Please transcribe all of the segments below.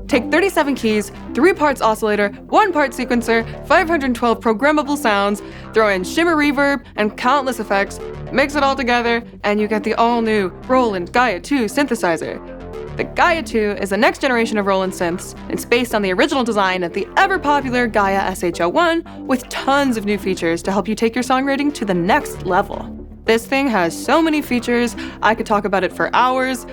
Take 37 keys, 3 parts oscillator, 1 part sequencer, 512 programmable sounds, throw in Shimmer reverb and countless effects, mix it all together, and you get the all-new Roland GAIA 2 synthesizer. The GAIA 2 is the next generation of Roland synths. It's based on the original design of the ever-popular GAIA SH01 with tons of new features to help you take your songwriting to the next level. This thing has so many features, I could talk about it for hours,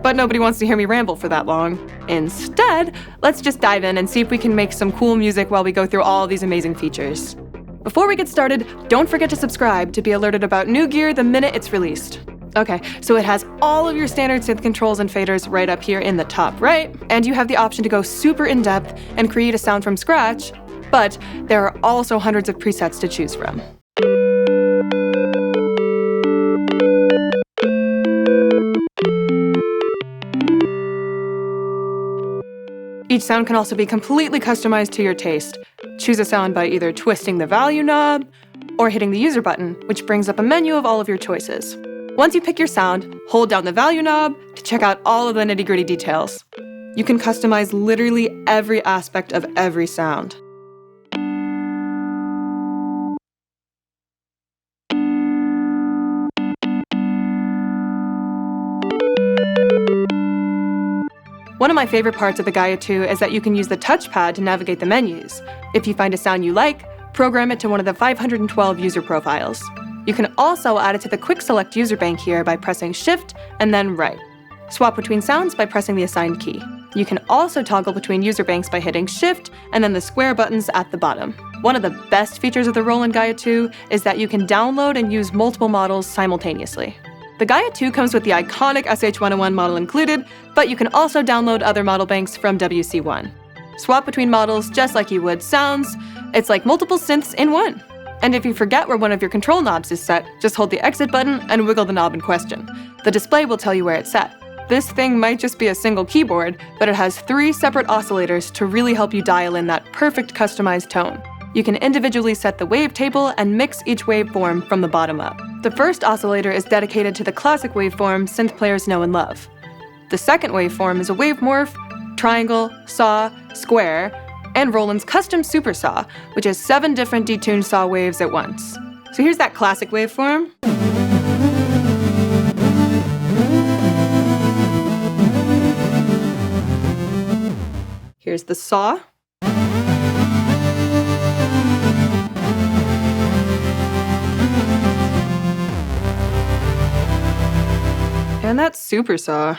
but nobody wants to hear me ramble for that long. Instead, let's just dive in and see if we can make some cool music while we go through all these amazing features. Before we get started, don't forget to subscribe to be alerted about new gear the minute it's released. Okay, so it has all of your standard synth controls and faders right up here in the top right, and you have the option to go super in-depth and create a sound from scratch, but there are also hundreds of presets to choose from. Each sound can also be completely customized to your taste. Choose a sound by either twisting the value knob or hitting the user button, which brings up a menu of all of your choices. Once you pick your sound, hold down the value knob to check out all of the nitty-gritty details. You can customize literally every aspect of every sound. One of my favorite parts of the GAIA 2 is that you can use the touchpad to navigate the menus. If you find a sound you like, program it to one of the 512 user profiles. You can also add it to the quick select user bank here by pressing Shift and then Right. Swap between sounds by pressing the assigned key. You can also toggle between user banks by hitting Shift and then the square buttons at the bottom. One of the best features of the Roland GAIA 2 is that you can download and use multiple models simultaneously. The GAIA 2 comes with the iconic SH101 model included, but you can also download other model banks from WC1. Swap between models just like you would sounds. It's like multiple synths in one. And if you forget where one of your control knobs is set, just hold the exit button and wiggle the knob in question. The display will tell you where it's set. This thing might just be a single keyboard, but it has 3 separate oscillators to really help you dial in that perfect customized tone. You can individually set the wavetable and mix each waveform from the bottom up. The first oscillator is dedicated to the classic waveform synth players know and love. The second waveform is a wave morph, triangle, saw, square, and Roland's custom super saw, which is 7 different detuned saw waves at once. So here's that classic waveform. Here's the saw. And that's super saw.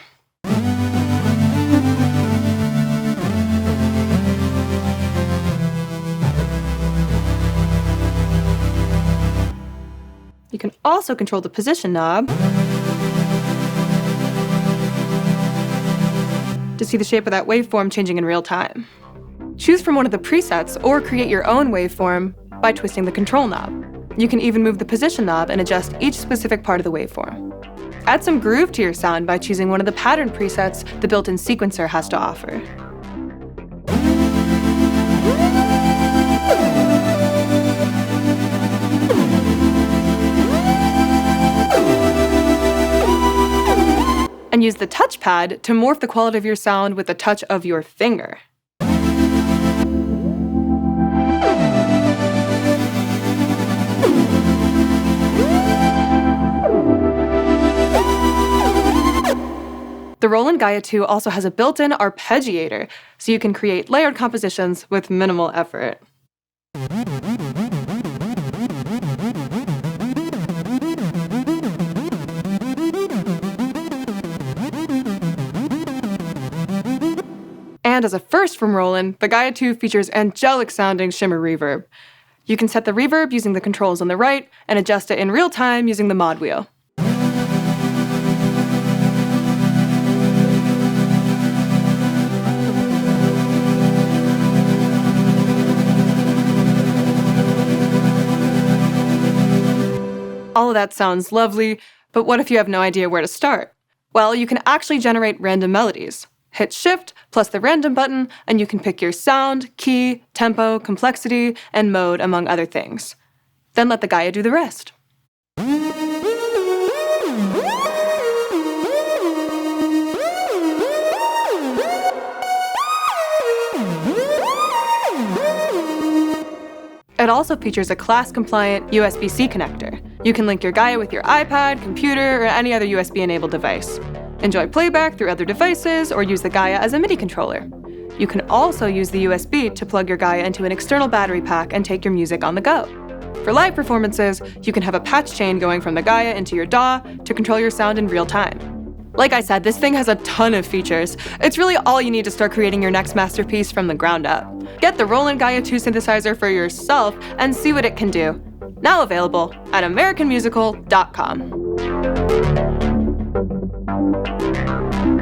You can also control the position knob to see the shape of that waveform changing in real time. Choose from one of the presets or create your own waveform by twisting the control knob. You can even move the position knob and adjust each specific part of the waveform. Add some groove to your sound by choosing one of the pattern presets the built-in sequencer has to offer. And use the touchpad to morph the quality of your sound with the touch of your finger. The Roland GAIA 2 also has a built-in Arpeggiator, so you can create layered compositions with minimal effort. And as a first from Roland, the GAIA 2 features angelic-sounding Shimmer reverb. You can set the reverb using the controls on the right and adjust it in real time using the mod wheel. All of that sounds lovely, but what if you have no idea where to start? Well, you can actually generate random melodies. Hit Shift plus the random button, and you can pick your sound, key, tempo, complexity, and mode, among other things. Then let the GAIA do the rest. It also features a class-compliant USB-C connector. You can link your Gaia with your iPad, computer, or any other USB-enabled device. Enjoy playback through other devices, or use the Gaia as a MIDI controller. You can also use the USB to plug your Gaia into an external battery pack and take your music on the go. For live performances, you can have a patch chain going from the Gaia into your DAW to control your sound in real time. Like I said, this thing has a ton of features. It's really all you need to start creating your next masterpiece from the ground up. Get the Roland GAIA 2 synthesizer for yourself and see what it can do. Now available at americanmusical.com.